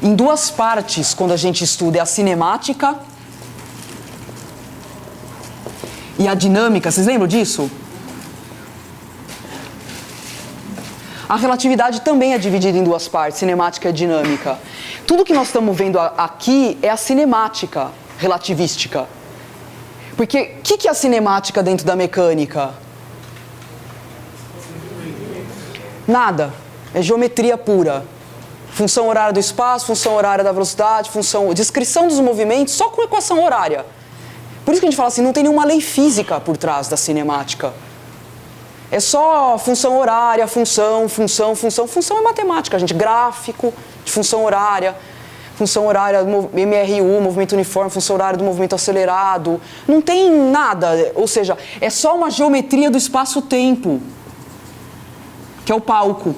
em duas partes, quando a gente estuda, é a cinemática e a dinâmica. Vocês lembram disso? A relatividade também é dividida em duas partes, cinemática e dinâmica. Tudo que nós estamos vendo aqui é a cinemática relativística. Porque o que é a cinemática dentro da mecânica? Nada. É geometria pura. Função horária do espaço, função horária da velocidade, descrição dos movimentos, só com equação horária. Por isso que a gente fala assim, não tem nenhuma lei física por trás da cinemática. É só função horária, função é matemática, gente. Gráfico de função horária MRU, movimento uniforme, função horária do movimento acelerado. Não tem nada, ou seja, é só uma geometria do espaço-tempo, que é o palco.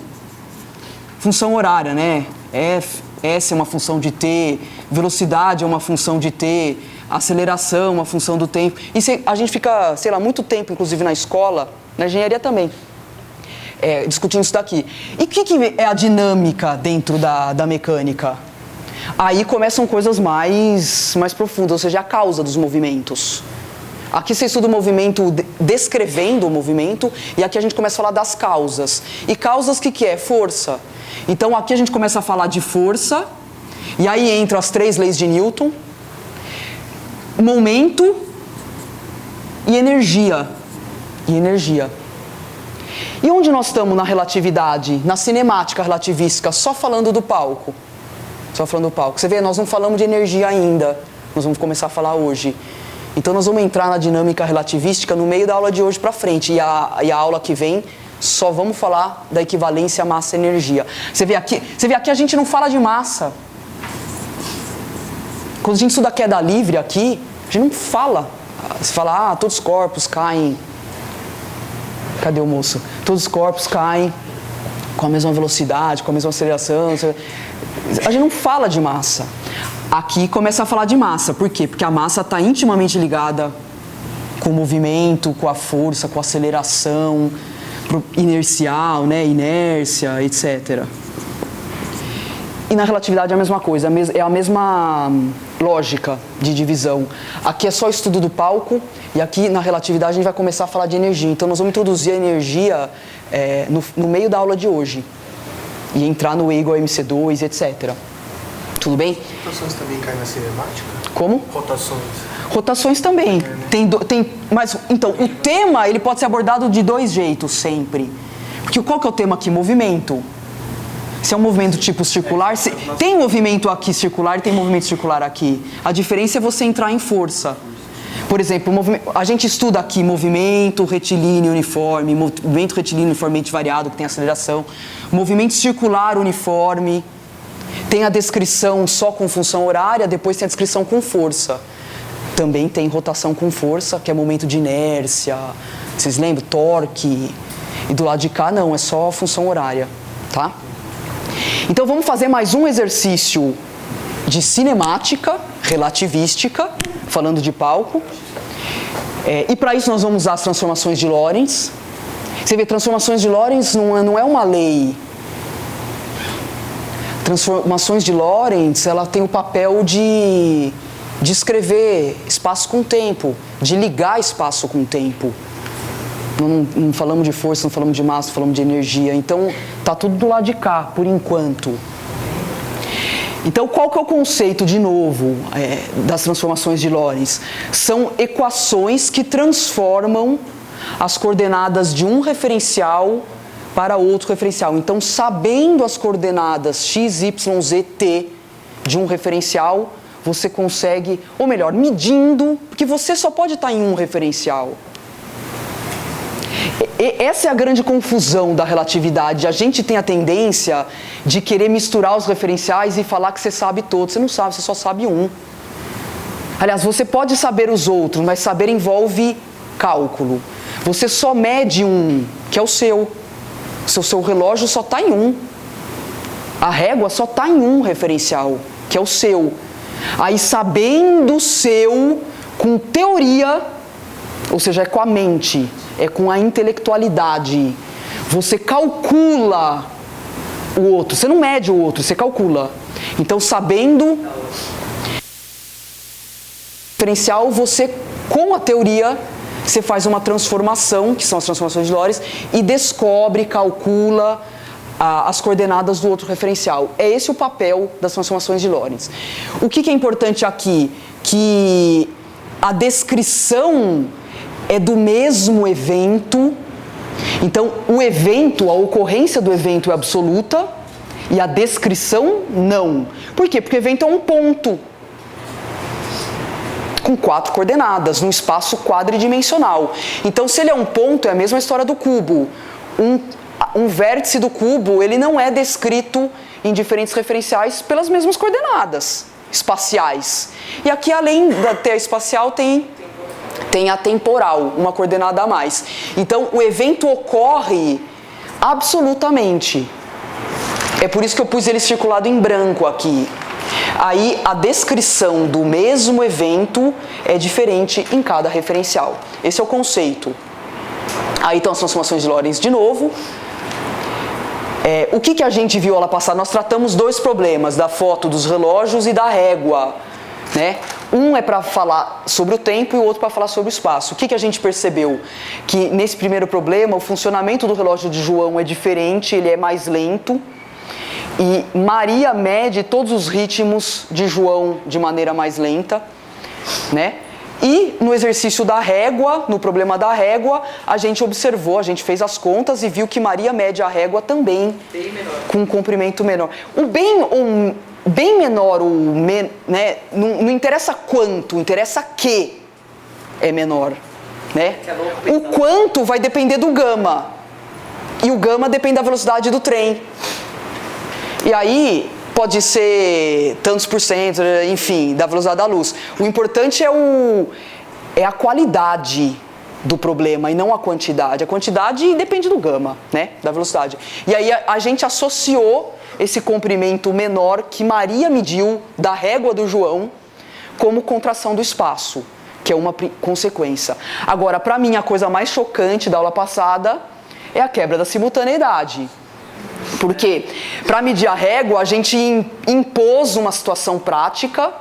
Função horária, né? S é uma função de T, velocidade é uma função de T, aceleração é uma função do tempo. E a gente fica, sei lá, muito tempo, inclusive na escola, na engenharia também, discutindo isso daqui. E o que é a dinâmica dentro da mecânica? Aí começam coisas mais profundas, ou seja, a causa dos movimentos. Aqui você estuda o movimento descrevendo o movimento, e aqui a gente começa a falar das causas. E causas, o que é? Força. Então aqui a gente começa a falar de força, e aí entram as 3 leis de Newton, momento e energia. E onde nós estamos na relatividade, na cinemática relativística, só falando do palco? Você vê, nós não falamos de energia ainda, nós vamos começar a falar hoje. Então nós vamos entrar na dinâmica relativística no meio da aula de hoje para frente, e a aula que vem só vamos falar da equivalência massa-energia. Você vê aqui a gente não fala de massa. Quando a gente estuda queda livre aqui, a gente não fala. Você fala, todos os corpos caem. Cadê o moço? Todos os corpos caem com a mesma velocidade, com a mesma aceleração. A gente não fala de massa. Aqui começa a falar de massa. Por quê? Porque a massa está intimamente ligada com o movimento, com a força, com a aceleração, inercial, né? Inércia, etc. E na relatividade é a mesma coisa, é a mesma lógica de divisão. Aqui é só estudo do palco, e aqui na relatividade a gente vai começar a falar de energia. Então nós vamos introduzir a energia no meio da aula de hoje. E entrar no E igual a MC2, etc. Tudo bem? Rotações também caem na cinemática? Como? Rotações também. Mas, então, o tema ele pode ser abordado de 2 jeitos sempre. Porque qual que é o tema aqui? Movimento. Se é um movimento tipo circular, tem movimento aqui circular e tem movimento circular aqui. A diferença é você entrar em força. Por exemplo, a gente estuda aqui movimento retilíneo uniforme, movimento retilíneo uniformemente variado, que tem aceleração, movimento circular uniforme, tem a descrição só com função horária, depois tem a descrição com força. Também tem rotação com força, que é momento de inércia, vocês lembram? Torque. E do lado de cá não, é só função horária, tá? Então vamos fazer mais um exercício de cinemática relativística, falando de palco. E para isso nós vamos usar as transformações de Lorentz. Você vê, transformações de Lorentz não é uma lei. Transformações de Lorentz, ela tem o papel de descrever espaço com tempo, de ligar espaço com tempo. Não falamos de força, não falamos de massa, não falamos de energia. Então, tá tudo do lado de cá, por enquanto. Então, qual que é o conceito, de novo, das transformações de Lorentz? São equações que transformam as coordenadas de um referencial para outro referencial. Então, sabendo as coordenadas x, y, z, t de um referencial, você consegue, ou melhor, medindo, porque você só pode estar em um referencial. Essa é a grande confusão da relatividade. A gente tem a tendência de querer misturar os referenciais e falar que você sabe todos. Você não sabe, você só sabe um. Aliás, você pode saber os outros, mas saber envolve cálculo. Você só mede um, que é o seu. O seu relógio só está em um. A régua só está em um referencial, que é o seu. Aí, sabendo o seu, com teoria, ou seja, é com a mente, é com a intelectualidade, você calcula o outro. Você não mede o outro, você calcula. Então, sabendo diferencial, você, com a teoria, você faz uma transformação, que são as transformações de Lorentz, e descobre, calcula as coordenadas do outro referencial. É esse o papel das transformações de Lorentz. O que é importante aqui? Que a descrição é do mesmo evento. Então, o evento, a ocorrência do evento é absoluta e a descrição não. Por quê? Porque o evento é um ponto com 4 coordenadas, num espaço quadridimensional. Então, se ele é um ponto, é a mesma história do cubo. Um vértice do cubo, ele não é descrito em diferentes referenciais pelas mesmas coordenadas espaciais. E aqui, além da ter a espacial, tem a temporal, uma coordenada a mais. Então, o evento ocorre absolutamente. É por isso que eu pus ele circulado em branco aqui. Aí, a descrição do mesmo evento é diferente em cada referencial. Esse é o conceito. Aí estão as transformações de Lorentz de novo. O que a gente viu aula passada? Nós tratamos 2 problemas, da foto dos relógios e da régua, né? Um é para falar sobre o tempo e o outro para falar sobre o espaço. O que a gente percebeu? Que nesse primeiro problema, o funcionamento do relógio de João é diferente, ele é mais lento. E Maria mede todos os ritmos de João de maneira mais lenta, né? E no exercício da régua, no problema da régua, a gente observou, a gente fez as contas e viu que Maria mede a régua também com um comprimento menor. O bem menor, né? Não interessa quanto, interessa que é menor, né? O quanto vai depender do gama. E o gama depende da velocidade do trem. E aí pode ser tantos %, enfim, da velocidade da luz. O importante é a qualidade do problema e não a quantidade. A quantidade depende do gama, né, da velocidade. E aí a gente associou esse comprimento menor que Maria mediu da régua do João como contração do espaço, que é uma consequência. Agora, para mim, a coisa mais chocante da aula passada é a quebra da simultaneidade. Porque, para medir a régua, a gente impôs uma situação prática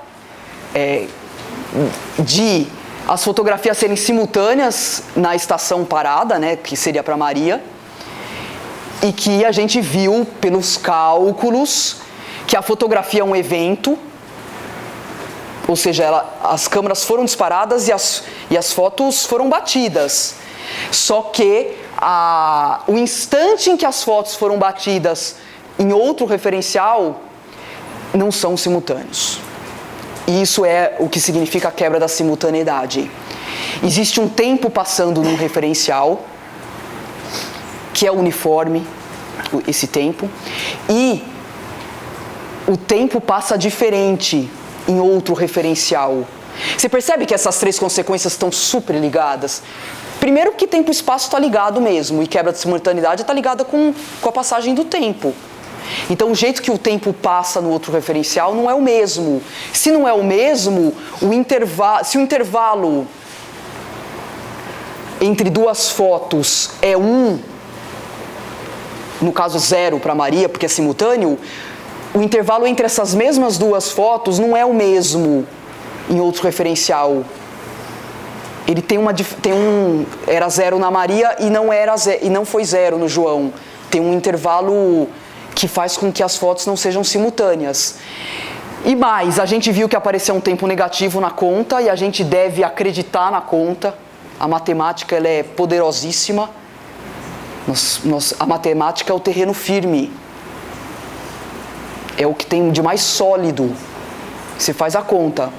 de as fotografias serem simultâneas na estação parada, né, que seria para Maria, e que a gente viu pelos cálculos que a fotografia é um evento, ou seja, as câmeras foram disparadas e as fotos foram batidas. Só que o instante em que as fotos foram batidas em outro referencial não são simultâneos. E isso é o que significa a quebra da simultaneidade. Existe um tempo passando num referencial, que é uniforme, esse tempo, e o tempo passa diferente em outro referencial. Você percebe que essas 3 consequências estão super ligadas? Primeiro que tempo e espaço está ligado mesmo, e quebra de simultaneidade está ligada com a passagem do tempo. Então, o jeito que o tempo passa no outro referencial não é o mesmo. Se não é o mesmo, se o intervalo entre 2 fotos é 1, no caso 0 para Maria, porque é simultâneo, o intervalo entre essas mesmas 2 fotos não é o mesmo em outro referencial. Ele era 0 na Maria e não foi 0 no João. Tem um intervalo que faz com que as fotos não sejam simultâneas. E mais, a gente viu que apareceu um tempo negativo na conta e a gente deve acreditar na conta. A matemática ela é poderosíssima. A matemática é o terreno firme. É o que tem de mais sólido. Você faz a conta.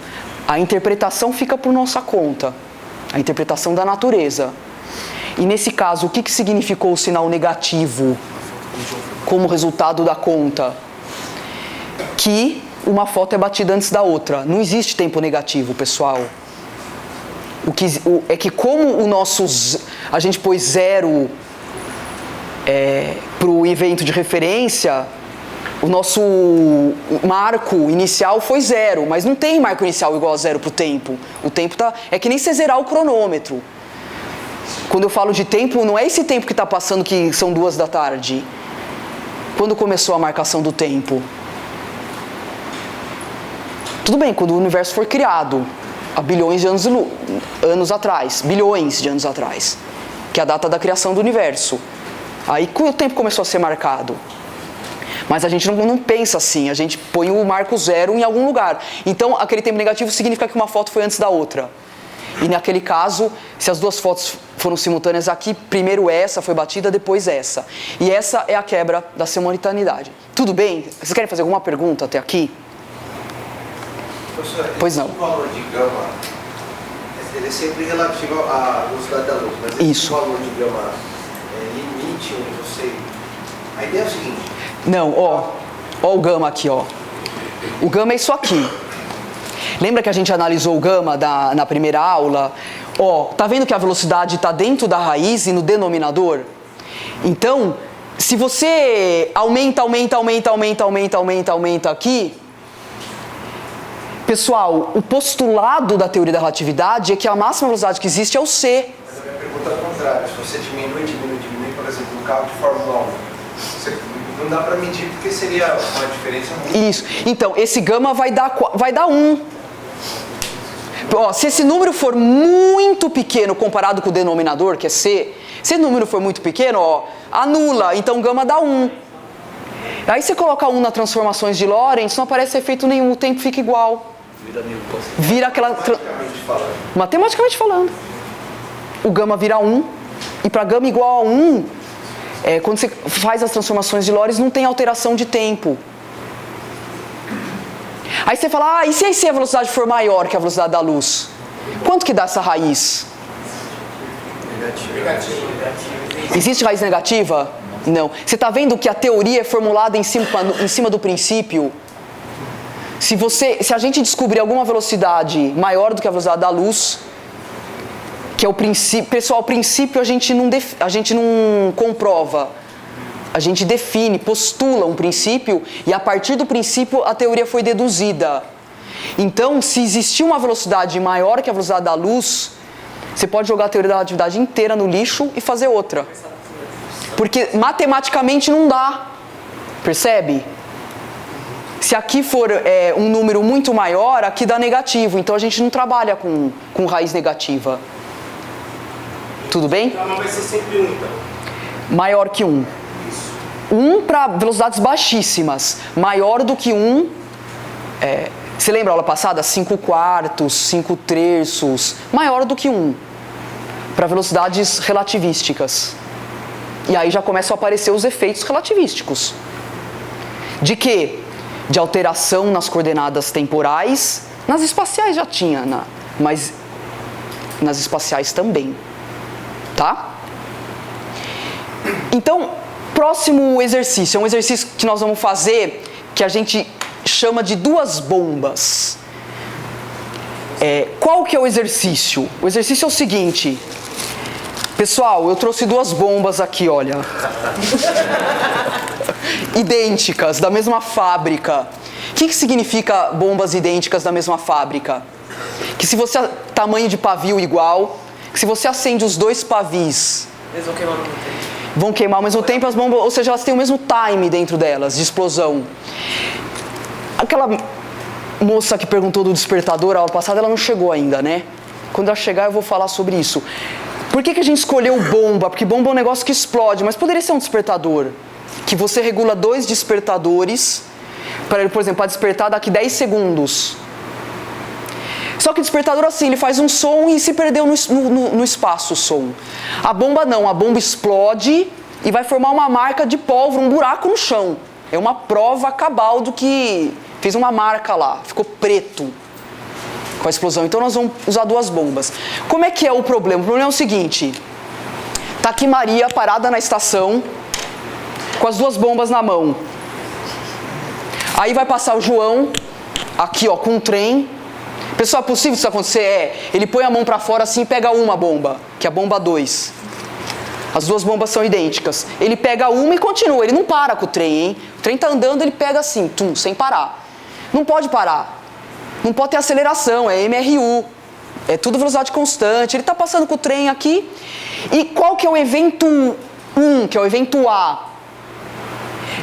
A interpretação fica por nossa conta. A interpretação da natureza. E nesse caso, o que significou o sinal negativo como resultado da conta? Que uma foto é batida antes da outra. Não existe tempo negativo, pessoal. É que como a gente pôs 0 para o evento de referência, o nosso marco inicial foi 0, mas não tem marco inicial igual a 0 para o tempo. O tempo é que nem você zerar o cronômetro. Quando eu falo de tempo, não é esse tempo que está passando que são 2 da tarde. Quando começou a marcação do tempo? Tudo bem, quando o universo foi criado, há bilhões de anos atrás, bilhões de anos atrás, que é a data da criação do universo. Aí o tempo começou a ser marcado. Mas a gente não pensa assim, a gente põe o marco zero em algum lugar. Então, aquele tempo negativo significa que uma foto foi antes da outra. E naquele caso, se as duas fotos foram simultâneas aqui, primeiro essa foi batida, depois essa. E essa é a quebra da simultaneidade. Tudo bem? Vocês querem fazer alguma pergunta até aqui? Professor, pois não. O valor de gama, ele é sempre relativo à velocidade da luz, mas Isso. O valor de gama limite onde você... A ideia é o seguinte... Não, ó o gama aqui, ó. O gama é isso aqui. Lembra que a gente analisou o gama na primeira aula? Ó, tá vendo que a velocidade está dentro da raiz e no denominador? Então, se você aumenta aqui... Pessoal, o postulado da teoria da relatividade é que a máxima velocidade que existe é o c. Mas a minha pergunta é ao contrário. Se você diminui, por exemplo, no carro de Fórmula 1, não dá para medir porque seria uma diferença muito... Isso. Então, esse gama vai dar 1. Ó, se esse número for muito pequeno comparado com o denominador, que é c, se esse número for muito pequeno, ó, anula, então gama dá 1. Aí você coloca 1 nas transformações de Lorentz, não aparece efeito nenhum, o tempo fica igual. Vira aquela... Matematicamente falando. O gama vira 1, e para gama igual a 1, quando você faz as transformações de Lorentz, não tem alteração de tempo. Aí você fala, e se a velocidade for maior que a velocidade da luz? Quanto que dá essa raiz? Existe raiz negativa? Não. Você está vendo que a teoria é formulada em cima do princípio? Se a gente descobrir alguma velocidade maior do que a velocidade da luz, que é o princípio... Pessoal, o princípio a gente não comprova. A gente define, postula um princípio e a partir do princípio a teoria foi deduzida. Então, se existir uma velocidade maior que a velocidade da luz, você pode jogar a teoria da relatividade inteira no lixo e fazer outra. Porque matematicamente não dá. Percebe? Se aqui for um número muito maior, aqui dá negativo. Então a gente não trabalha com raiz negativa. Tudo bem? Então não vai ser sempre 1, então. Maior que 1. 1 para velocidades baixíssimas. Maior do que 1. Você lembra a aula passada? 5/4, 5/3. Maior do que 1. Para velocidades relativísticas. E aí já começam a aparecer os efeitos relativísticos. De quê? De alteração nas coordenadas temporais. Nas espaciais já tinha, mas nas espaciais também. Tá? Então, próximo exercício. É um exercício que nós vamos fazer que a gente chama de duas bombas. Qual que é o exercício? O exercício é o seguinte... Pessoal, eu trouxe duas bombas aqui, olha. Idênticas, da mesma fábrica. O que significa bombas idênticas da mesma fábrica? Que se você... Tamanho de pavio igual, que se você acende os dois pavis... Eles vão queimar ao mesmo tempo. Vão queimar ao mesmo tempo as bombas, ou seja, elas têm o mesmo time dentro delas, de explosão. Aquela moça que perguntou do despertador a aula passada, ela não chegou ainda, né? Quando ela chegar eu vou falar sobre isso. Por que a gente escolheu bomba? Porque bomba é um negócio que explode, mas poderia ser um despertador. Que você regula 2 despertadores, para ele, por exemplo, para despertar daqui 10 segundos. Só que o despertador assim, ele faz um som e se perdeu no espaço o som. A bomba não, a bomba explode e vai formar uma marca de pólvora, um buraco no chão. É uma prova cabal do que fez uma marca lá, ficou preto com a explosão. Então nós vamos usar 2 bombas. Como é que é o problema? O problema é o seguinte. Tá aqui Maria parada na estação com as 2 bombas na mão. Aí vai passar o João aqui, ó, com um trem. Pessoal, é possível isso acontecer? Ele põe a mão pra fora assim e pega uma bomba, que é a bomba 2. As 2 bombas são idênticas. Ele pega uma e continua, ele não para com o trem, hein? O trem tá andando, ele pega assim, tum, sem parar. Não pode parar. Não pode ter aceleração, é MRU. É tudo velocidade constante. Ele está passando com o trem aqui. E qual que é o evento 1, que é o evento A?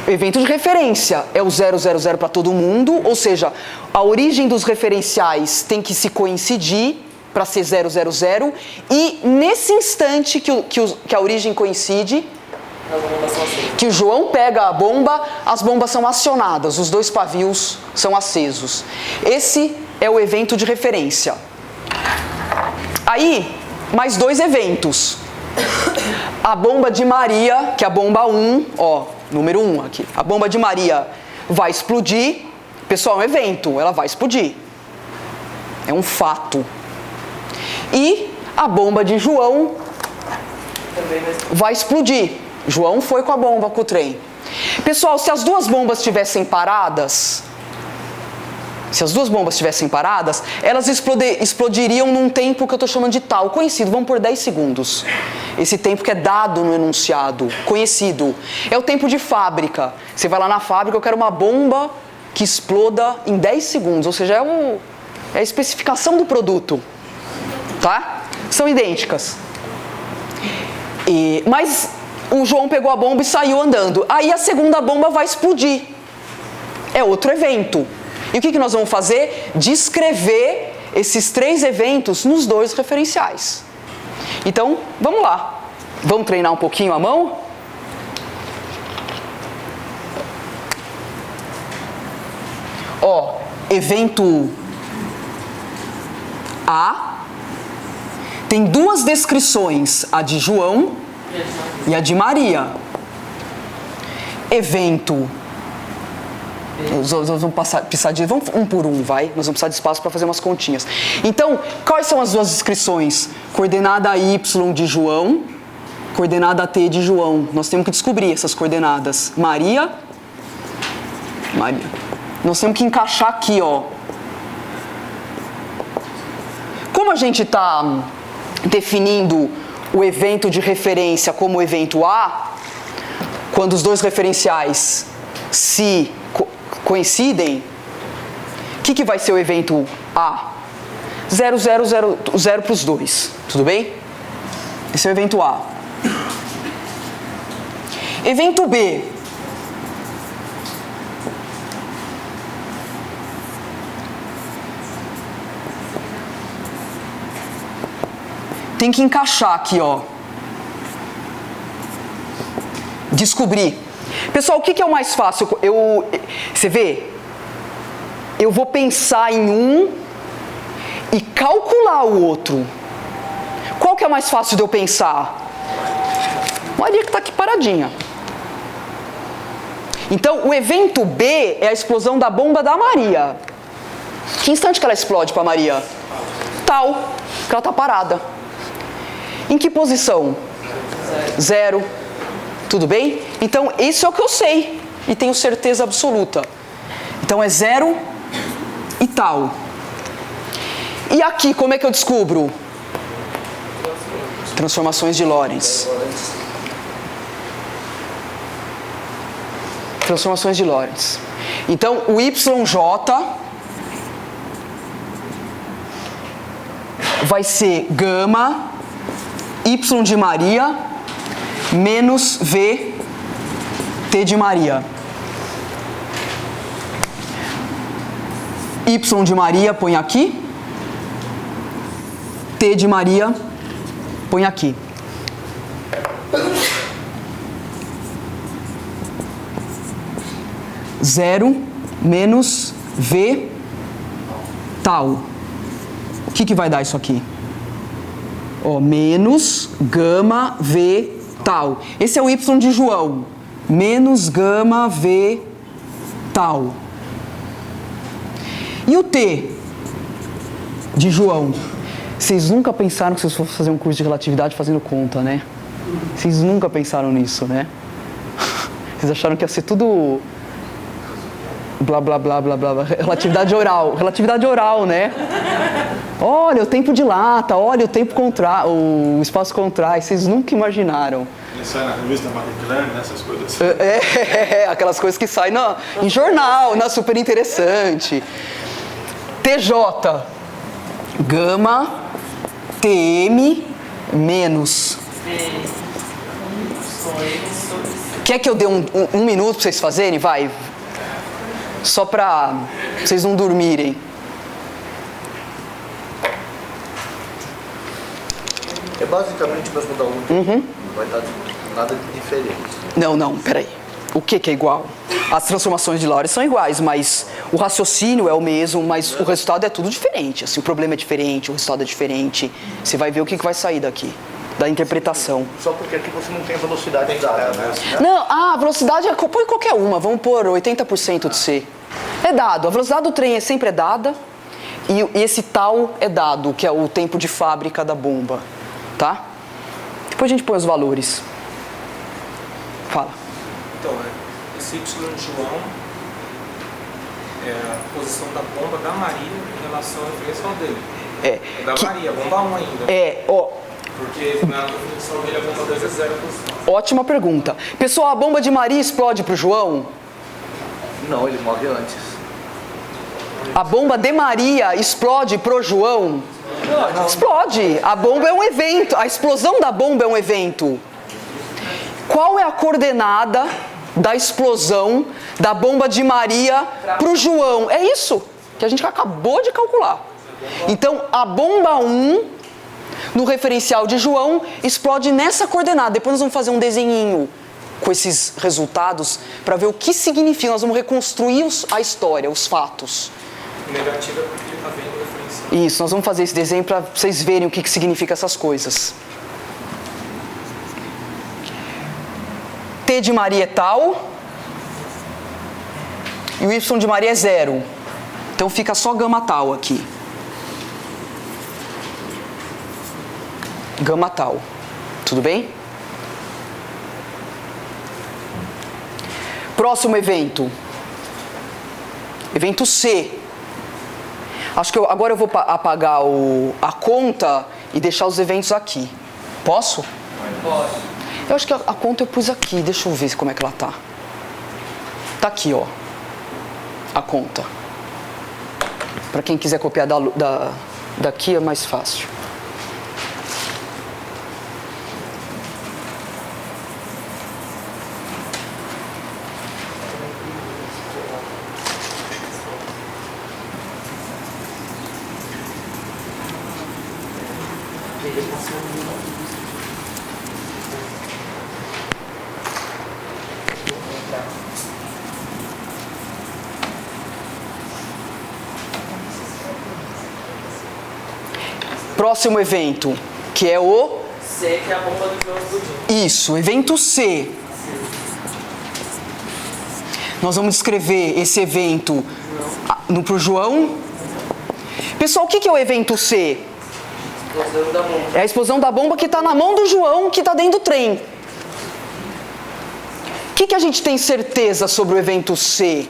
Evento de referência é o 000 para todo mundo, ou seja, a origem dos referenciais tem que se coincidir para ser 000, e nesse instante que a origem coincide, que o João pega a bomba, as bombas são acionadas, os 2 pavios são acesos. Esse é o evento de referência. Aí, mais 2 eventos. A bomba de Maria, que é a bomba 1, número 1 aqui. A bomba de Maria vai explodir. Pessoal, é um evento, ela vai explodir. É um fato. E a bomba de João vai explodir. João foi com a bomba, com o trem. Pessoal, se as 2 bombas estivessem paradas, elas explodiriam num tempo que eu estou chamando de tal, conhecido, vamos por 10 segundos. Esse tempo que é dado no enunciado, conhecido. É o tempo de fábrica. Você vai lá na fábrica, eu quero uma bomba que exploda em 10 segundos, ou seja, é a especificação do produto. Tá? São idênticas. Mas o João pegou a bomba e saiu andando. Aí a segunda bomba vai explodir. É outro evento. E o que nós vamos fazer? Descrever esses 3 eventos nos 2 referenciais. Então, vamos lá. Vamos treinar um pouquinho a mão? Evento A tem 2 descrições, a de João e a de Maria. Evento. Nós vamos precisar de... Vamos um por um, vai? Nós vamos precisar de espaço para fazer umas continhas. Então, quais são as 2 descrições? Coordenada Y de João, coordenada T de João. Nós temos que descobrir essas coordenadas. Maria. Nós temos que encaixar aqui, Como a gente está definindo o evento de referência como evento A, quando os 2 referenciais se coincidem, o que vai ser o evento A? 0 para os 2, tudo bem? Esse é o evento A. Evento B. Tem que encaixar aqui, Descobrir. Pessoal, o que é o mais fácil? Você vê? Eu vou pensar em um e calcular o outro. Qual que é o mais fácil de eu pensar? Maria que está aqui paradinha. Então, o evento B é a explosão da bomba da Maria. Que instante que ela explode para Maria? Tal, que ela está parada. Em que posição? 0. Tudo bem? Então, isso é o que eu sei e tenho certeza absoluta. Então, é 0 e tal. E aqui, como é que eu descubro? Transformações de Lorentz. Transformações de Lorentz. Então, o YJ vai ser gama Y de Maria menos V T de Maria. Y de Maria põe aqui. T de Maria põe aqui. Zero menos V tal. O que vai dar isso aqui? Menos gama V tal. Esse é o Y de João. Menos gama V tal. E o T de João? Vocês nunca pensaram que vocês fossem fazer um curso de relatividade fazendo conta, né? Vocês nunca pensaram nisso, né? Vocês acharam que ia ser tudo... blá, blá, blá, blá, blá. Relatividade oral, né? Olha o tempo dilata, olha o tempo o espaço contrai. Vocês nunca imaginaram. Ele sai na revista Marie Claire, né? Essas coisas. Aquelas coisas que saem em jornal, super interessante. TJ, gama, TM, menos. Quer que eu dê um minuto para vocês fazerem? Vai. Só para vocês não dormirem. É basicamente o mesmo da outra. Não vai dar nada de diferente. Não, peraí. O que é igual? As transformações de Lorentz são iguais, mas o raciocínio é o mesmo, mas o resultado é tudo diferente. Assim, o problema é diferente, o resultado é diferente. Você vai ver o que vai sair daqui, da interpretação. Só porque aqui você não tem a velocidade dada, né? Não, a velocidade põe qualquer uma, vamos pôr 80% de C. É dado, a velocidade do trem sempre é dada e esse tal é dado, que é o tempo de fábrica da bomba, tá? Depois a gente põe os valores. Fala. Então, esse Y de João é a posição da bomba da Maria em relação à referência dele. É da Maria, a bomba 1 ainda. Porque na definição dele a bomba 2 é 0 posição. Ótima pergunta. Pessoal, a bomba de Maria explode pro João? Não, ele morre antes. A bomba de Maria explode pro João? Não. Explode. A bomba é um evento. A explosão da bomba é um evento. Qual é a coordenada da explosão da bomba de Maria pro João? É isso que a gente acabou de calcular. Então, a bomba 1, no referencial de João, explode nessa coordenada. Depois nós vamos fazer um desenhinho com esses resultados para ver o que significa. Nós vamos reconstruir a história, os fatos. Negativa é porque ele está vendo o referencial. Isso, nós vamos fazer esse desenho para vocês verem o que significa essas coisas. T de Maria é tal e o Y de Maria é 0. Então fica só gama tal aqui. Gama tal. Tudo bem? Próximo evento. Evento C. Acho que agora eu vou apagar a conta e deixar os eventos aqui. Posso? Pode. Eu acho que a conta eu pus aqui. Deixa eu ver como é que ela tá. Tá aqui, ó. A conta. Para quem quiser copiar daqui é mais fácil. Próximo evento, que é o... C, que é a bomba do João explodindo. Isso, evento C. Nós vamos descrever esse evento pro João. Pessoal, o que é o evento C? Explosão da bomba. É a explosão da bomba que está na mão do João, que está dentro do trem. O que a gente tem certeza sobre o evento C?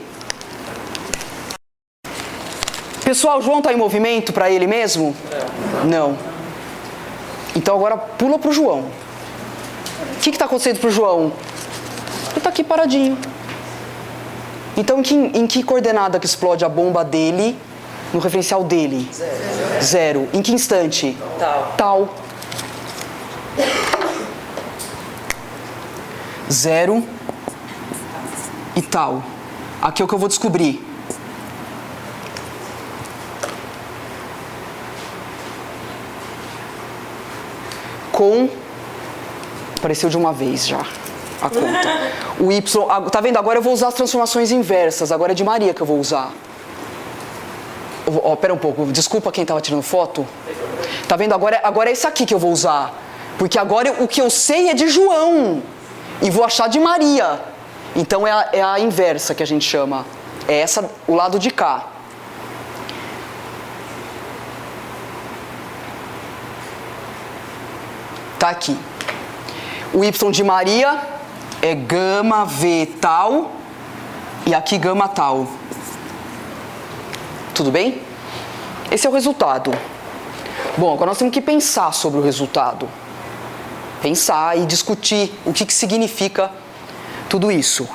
Pessoal, o João está em movimento para ele mesmo? Não. Então agora pula para o João. O que está acontecendo para o João? Ele está aqui paradinho. Então em que coordenada que explode a bomba dele, no referencial dele? 0. Em que instante? Tal. 0 e tal. Aqui é o que eu vou descobrir. Apareceu de uma vez já a conta. O Y, tá vendo? Agora eu vou usar as transformações inversas. Agora é de Maria que eu vou usar. Pera um pouco, desculpa quem estava tirando foto. Tá vendo? Agora é esse aqui que eu vou usar. Porque agora o que eu sei é de João. E vou achar de Maria. Então é a inversa que a gente chama. É essa, o lado de cá. Tá aqui. O Y de Maria é gama V tal e aqui gama tal. Tudo bem? Esse é o resultado. Bom, agora nós temos que pensar sobre o resultado. Pensar e discutir o que significa tudo isso.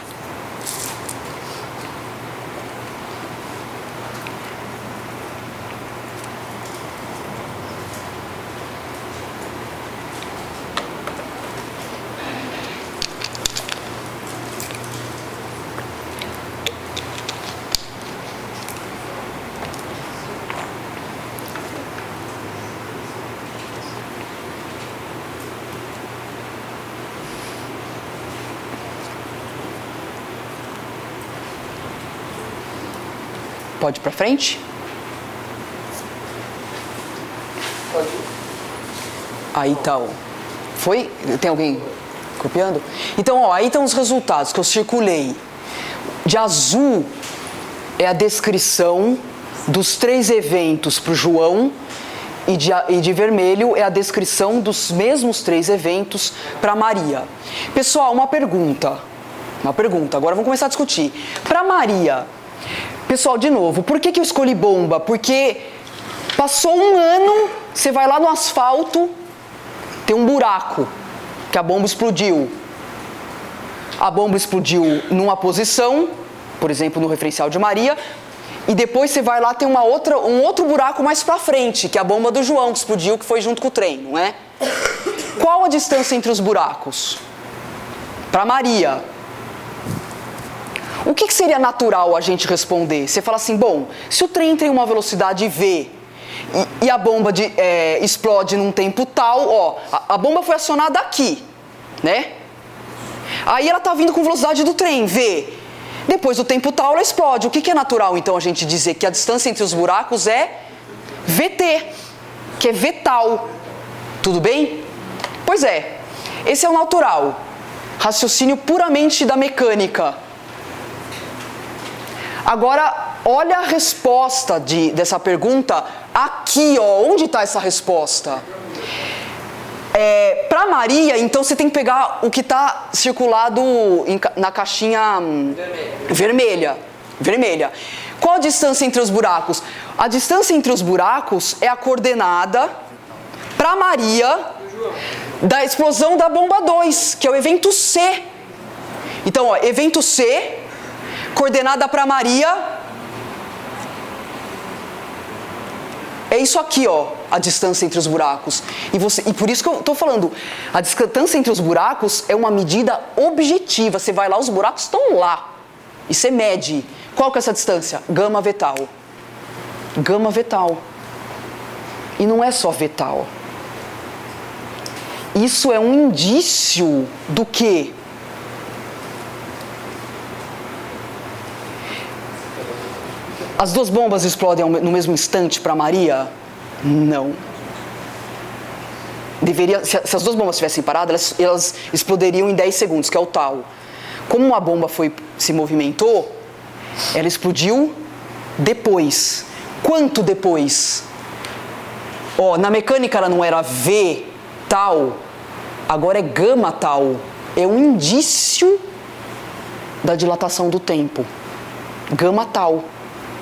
Pode ir para frente? Pode. Aí tá o... Foi? Tem alguém copiando? Então, ó, aí estão os resultados que eu circulei. De azul é a descrição dos 3 eventos para o João e de vermelho é a descrição dos mesmos 3 eventos para Maria. Pessoal, uma pergunta, agora vamos começar a discutir. Para Maria, pessoal, de novo, por que eu escolhi bomba? Porque passou um ano, você vai lá no asfalto, tem um buraco, que a bomba explodiu. A bomba explodiu numa posição, por exemplo, no referencial de Maria, e depois você vai lá, tem um outro buraco mais pra frente, que é a bomba do João, que explodiu, que foi junto com o trem, não é? Qual a distância entre os buracos? Para Maria. O que seria natural a gente responder? Você fala assim, bom, se o trem tem uma velocidade v e a bomba explode num tempo tal, ó, a bomba foi acionada aqui, né? Aí ela tá vindo com velocidade do trem, v. Depois do tempo tal, ela explode. O que é natural, então, a gente dizer que a distância entre os buracos é VT, que é V tal. Tudo bem? Pois é, esse é o natural. Raciocínio puramente da mecânica. Agora, olha a resposta dessa pergunta aqui, ó. Onde está essa resposta? Para Maria, então você tem que pegar o que está circulado na caixinha vermelha. Qual a distância entre os buracos? A distância entre os buracos é a coordenada para Maria da explosão da bomba 2, que é o evento C. Então, ó, evento C, coordenada para Maria, é isso aqui, ó, a distância entre os buracos. E por isso que eu estou falando, a distância entre os buracos é uma medida objetiva. Você vai lá, os buracos estão lá. E você mede. Qual que é essa distância? Gama vetal. Gama vetal. E não é só vetal. Isso é um indício do quê? As 2 bombas explodem no mesmo instante para Maria? Não. Se as 2 bombas estivessem paradas, elas exploderiam em 10 segundos, que é o tal. Como a bomba se movimentou, ela explodiu depois. Quanto depois? Ó, na mecânica ela não era V tal, agora é gama tal. É um indício da dilatação do tempo. Gama tal.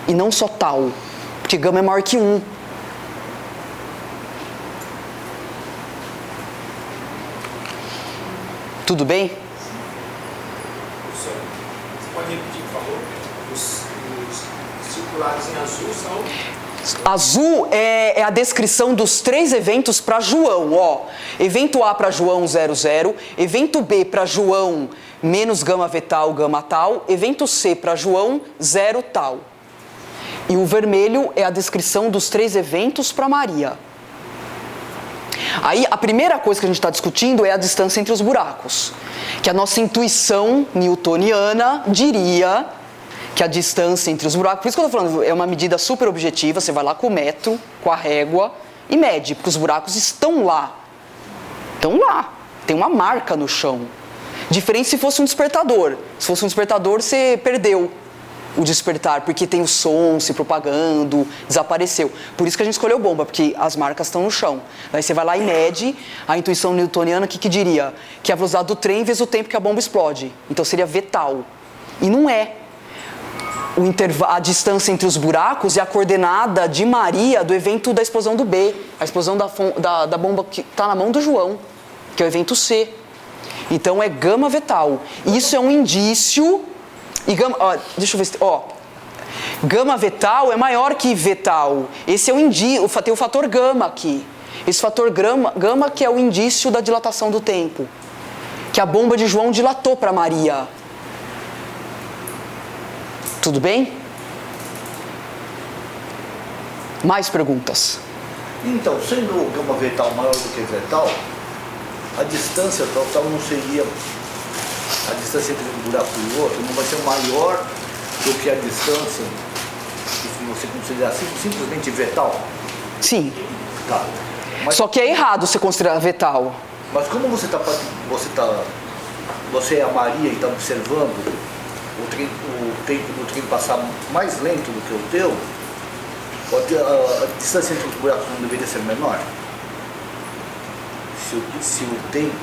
E não só tal, porque gama é maior que 1. Tudo bem? Você pode repetir, por favor? Os circulares em azul são... Azul é a descrição dos 3 eventos para João, ó. Evento A para João 00, evento B para João menos gama V tal, gama tal, evento C para João 0 tal. E o vermelho é a descrição dos 3 eventos para Maria. Aí, a primeira coisa que a gente está discutindo é a distância entre os buracos. Que a nossa intuição newtoniana diria que a distância entre os buracos... Por isso que eu estou falando, é uma medida super objetiva. Você vai lá com o metro, com a régua e mede, porque os buracos estão lá. Estão lá. Tem uma marca no chão. Diferente se fosse um despertador. Se fosse um despertador, você perdeu o despertar, porque tem o som se propagando, desapareceu. Por isso que a gente escolheu bomba, porque as marcas estão no chão. Daí você vai lá e mede, a intuição newtoniana, o que diria? Que a velocidade do trem vezes o tempo que a bomba explode. Então seria V tal. E não é. A distância entre os buracos é a coordenada de Maria do evento da explosão do B, a explosão da bomba que está na mão do João, que é o evento C. Então é gama V tal. Isso é um indício... E gama, ó, deixa eu ver se... Ó, gama V tal é maior que V tal. Esse é o indício, tem o fator gama aqui. Esse fator gama que é o indício da dilatação do tempo. Que a bomba de João dilatou para Maria. Tudo bem? Mais perguntas? Então, sendo o gama vetal maior do que vetal, a distância total não seria... A distância entre um buraco e o outro não vai ser maior do que a distância você considera simplesmente vetal? Sim. Tá. Mas, Só que é errado você considerar vetal. mas como você é a Maria e está observando o tempo do trem passar mais lento do que o teu, a distância entre os buracos não deveria ser menor? Se o tempo...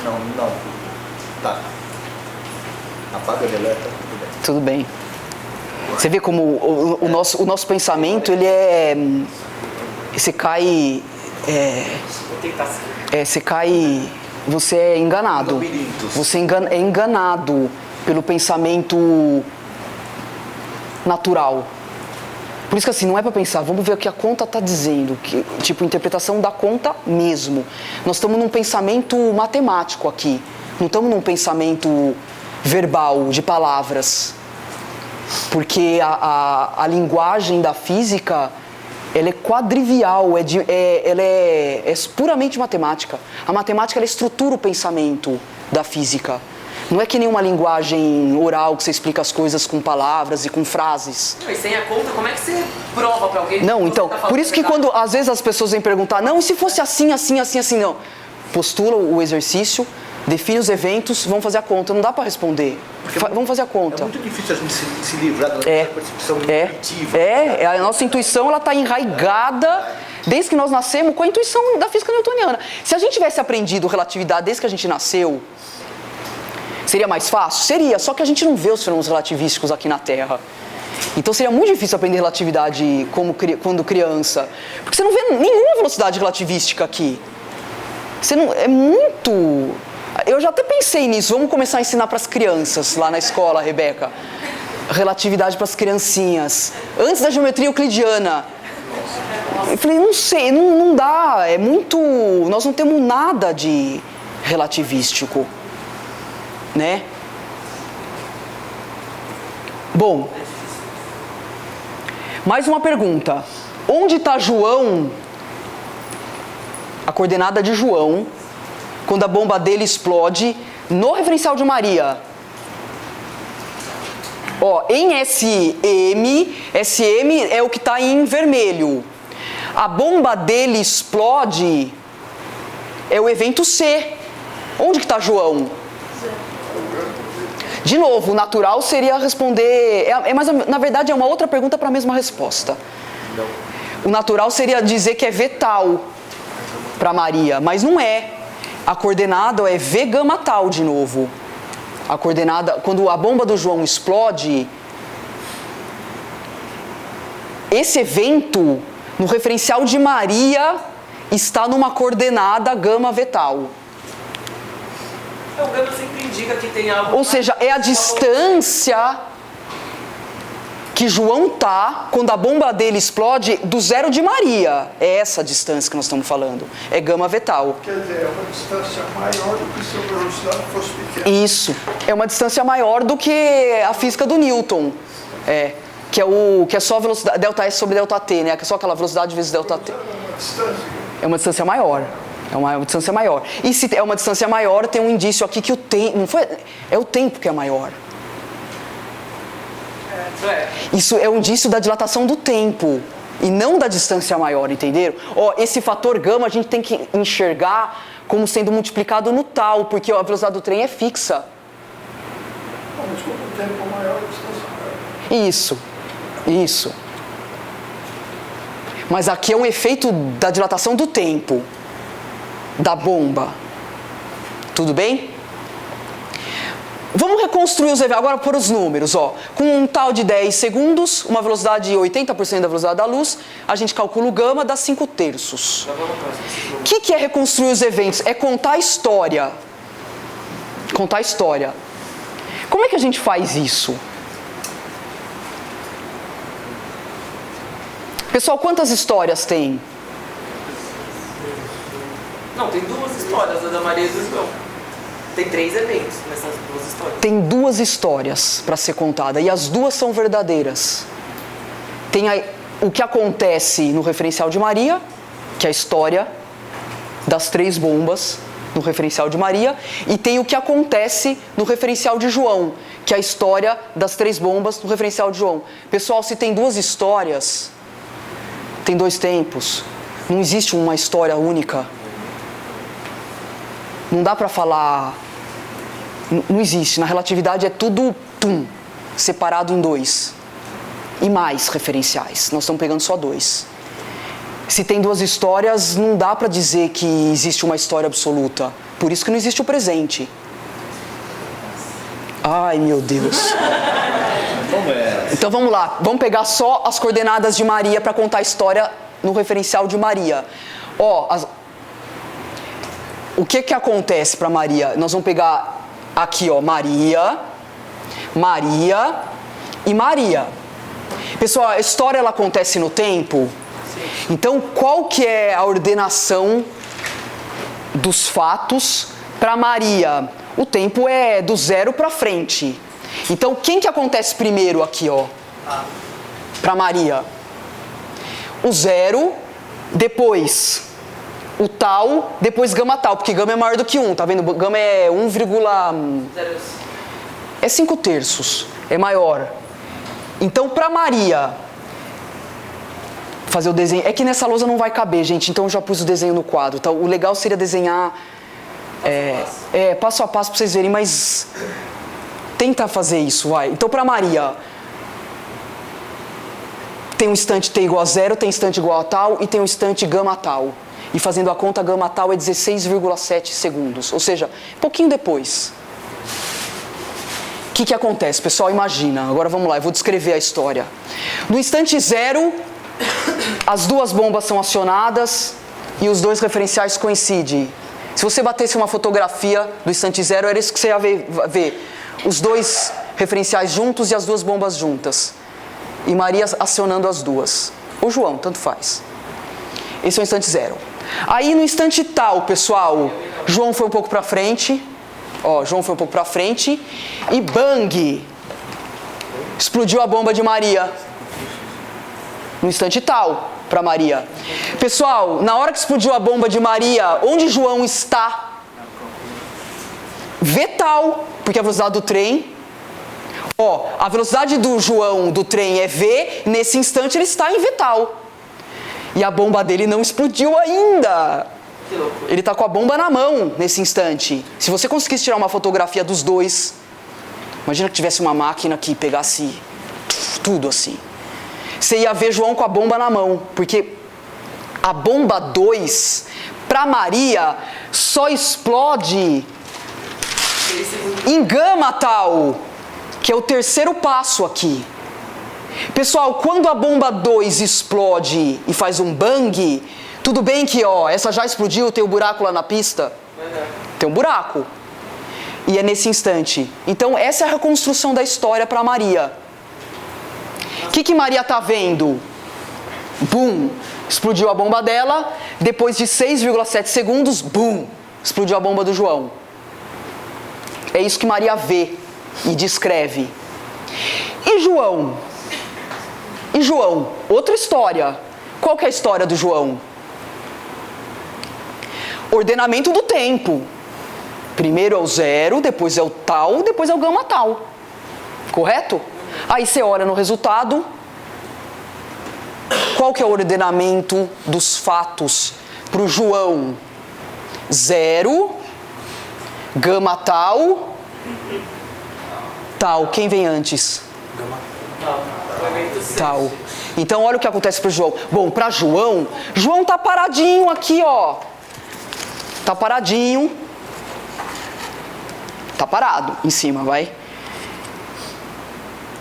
Não. Tá. Apaga, deleta, tudo bem. Tudo bem. Você vê como o nosso pensamento, ele é... Você cai... Você cai... Você é enganado. Labirintos. Você é enganado pelo pensamento natural. Por isso que assim, não é para pensar, vamos ver o que a conta está dizendo, tipo, interpretação da conta mesmo. Nós estamos num pensamento matemático aqui, não estamos num pensamento verbal, de palavras. Porque a linguagem da física, ela é quadrivial, ela é puramente matemática. A matemática, ela estrutura o pensamento da física. Não é que nem uma linguagem oral que você explica as coisas com palavras e com frases. E sem a conta, como é que você prova pra alguém? Não, então, por isso que quando às vezes as pessoas vêm perguntar, não, e se fosse assim, assim, assim, assim, não. Postula o exercício, define os eventos, vamos fazer a conta. Não dá pra responder. Vamos fazer a conta. É muito difícil a gente se livrar da nossa percepção intuitiva. A nossa intuição, ela está enraigada desde que nós nascemos com a intuição da física newtoniana. Se a gente tivesse aprendido relatividade desde que a gente nasceu, seria mais fácil? Seria, só que a gente não vê os fenômenos relativísticos aqui na Terra. Então seria muito difícil aprender relatividade quando criança. Porque você não vê nenhuma velocidade relativística aqui. É muito... Eu já até pensei nisso, vamos começar a ensinar para as crianças lá na escola, Rebeca. Relatividade para as criancinhas. Antes da geometria euclidiana. Eu falei, não sei, não dá, é muito... Nós não temos nada de relativístico. Né? Bom, mais uma pergunta. Onde está João, a coordenada de João, quando a bomba dele explode no referencial de Maria? Ó, em SM é o que está em vermelho. A bomba dele explode é o evento C. Onde que está João? De novo, o natural seria responder... mas na verdade é uma outra pergunta para a mesma resposta. O natural seria dizer que é vetal para Maria, mas não é. A coordenada é V gama tal de novo. A coordenada, quando a bomba do João explode, esse evento, no referencial de Maria, está numa coordenada gama vetal. O gama sempre indica que tem algo... Ou seja, é a distância que João tá quando a bomba dele explode do zero de Maria. É essa a distância que nós estamos falando. É gama vetal. Quer dizer, é uma distância maior do que se a velocidade fosse pequena. Isso. É uma distância maior do que a física do Newton. Que é só a velocidade, delta S sobre delta T, né? Que é só aquela velocidade vezes delta T. É uma distância maior. É uma distância maior. E se é uma distância maior, tem um indício aqui que o tempo... É o tempo que é maior. Isso é um indício da dilatação do tempo. E não da distância maior, entenderam? Esse fator gama a gente tem que enxergar como sendo multiplicado no tal, porque a velocidade do trem é fixa. Mas como o tempo é maior, a distância é maior. Isso. Mas aqui é um efeito da dilatação do tempo. Da bomba. Tudo bem? Vamos reconstruir os eventos. Agora por os números, Com um tal de 10 segundos, uma velocidade de 80% da velocidade da luz, a gente calcula o gama, dá 5/3. O que é reconstruir os eventos? É contar a história. Contar a história. Como é que a gente faz isso? Pessoal, quantas histórias tem? Não, tem 2 histórias, a da Maria e do João. Tem 3 eventos nessas 2 histórias. Tem 2 histórias para ser contada e as 2 são verdadeiras. Tem o que acontece no referencial de Maria, que é a história das 3 bombas no referencial de Maria, e tem o que acontece no referencial de João, que é a história das 3 bombas no referencial de João. Pessoal, se tem 2 histórias, tem 2 tempos. Não existe uma história única. Não dá para falar... Não existe. Na relatividade é tudo separado em 2. E mais referenciais. Nós estamos pegando só 2. Se tem 2 histórias, não dá para dizer que existe uma história absoluta. Por isso que não existe o presente. Ai, meu Deus. Então vamos lá. Vamos pegar só as coordenadas de Maria para contar a história no referencial de Maria. O que acontece para Maria? Nós vamos pegar aqui, Maria, Maria e Maria. Pessoal, a história ela acontece no tempo. Então, qual que é a ordenação dos fatos para Maria? O tempo é do 0 para frente. Então, quem que acontece primeiro aqui, para Maria? O 0, depois o tal, depois gama tal, porque gama é maior do que 1, tá vendo? Gama é 1, é 5/3, é maior. Então, para Maria, fazer o desenho... É que nessa lousa não vai caber, gente, então eu já pus o desenho no quadro. Tá? O legal seria desenhar passo a passo para vocês verem, mas tenta fazer isso, vai. Então, para Maria, tem um instante t igual a 0, tem instante igual a tal e tem um instante gama tal. E fazendo a conta, gama tal é 16,7 segundos, ou seja, pouquinho depois. O que acontece? Pessoal, imagina, agora vamos lá, eu vou descrever a história. No instante 0, as 2 bombas são acionadas e os 2 referenciais coincidem. Se você batesse uma fotografia do instante 0, era isso que você ia ver. Os 2 referenciais juntos e as 2 bombas juntas. E Maria acionando as 2. Ou João, tanto faz. Esse é o instante 0. Aí no instante tal, pessoal, João foi um pouco para frente. João foi um pouco para frente. E bang! Explodiu a bomba de Maria. No instante tal, para Maria. Pessoal, na hora que explodiu a bomba de Maria, onde João está? V tal, porque é a velocidade do trem. A velocidade do João do trem é V, nesse instante ele está em V tal. E a bomba dele não explodiu ainda. Ele está com a bomba na mão nesse instante. Se você conseguisse tirar uma fotografia dos 2, imagina que tivesse uma máquina que pegasse tudo assim. Você ia ver João com a bomba na mão, porque a bomba 2, para Maria, só explode em gama tal, que é o terceiro passo aqui. Pessoal, quando a bomba 2 explode e faz um bang, tudo bem que, essa já explodiu, tem um buraco lá na pista? Tem um buraco. E é nesse instante. Então, essa é a reconstrução da história para Maria. O que Maria está vendo? Bum! Explodiu a bomba dela. Depois de 6,7 segundos, bum! Explodiu a bomba do João. É isso que Maria vê e descreve. E João? Outra história. Qual que é a história do João? Ordenamento do tempo. Primeiro é o 0, depois é o tal, depois é o gama tal. Correto? Aí você olha no resultado. Qual que é o ordenamento dos fatos para o João? 0, gama tal, tal. Quem vem antes? Tal. Então olha o que acontece para o João. Bom, para João tá paradinho aqui, Tá paradinho. Tá parado em cima, vai.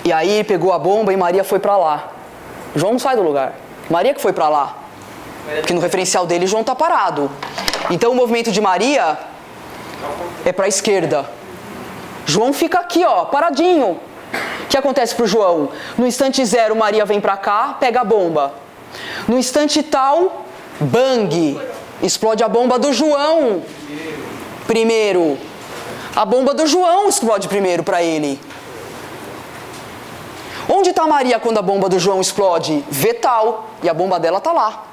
E aí ele pegou a bomba e Maria foi para lá. João não sai do lugar. Maria que foi para lá. Porque no referencial dele João tá parado. Então o movimento de Maria é para a esquerda. João fica aqui, paradinho. O que acontece pro João? No instante 0, Maria vem para cá, pega a bomba. No instante tal, bang! Explode a bomba do João. Primeiro. A bomba do João explode primeiro para ele. Onde está Maria quando a bomba do João explode? V tal. E a bomba dela está lá.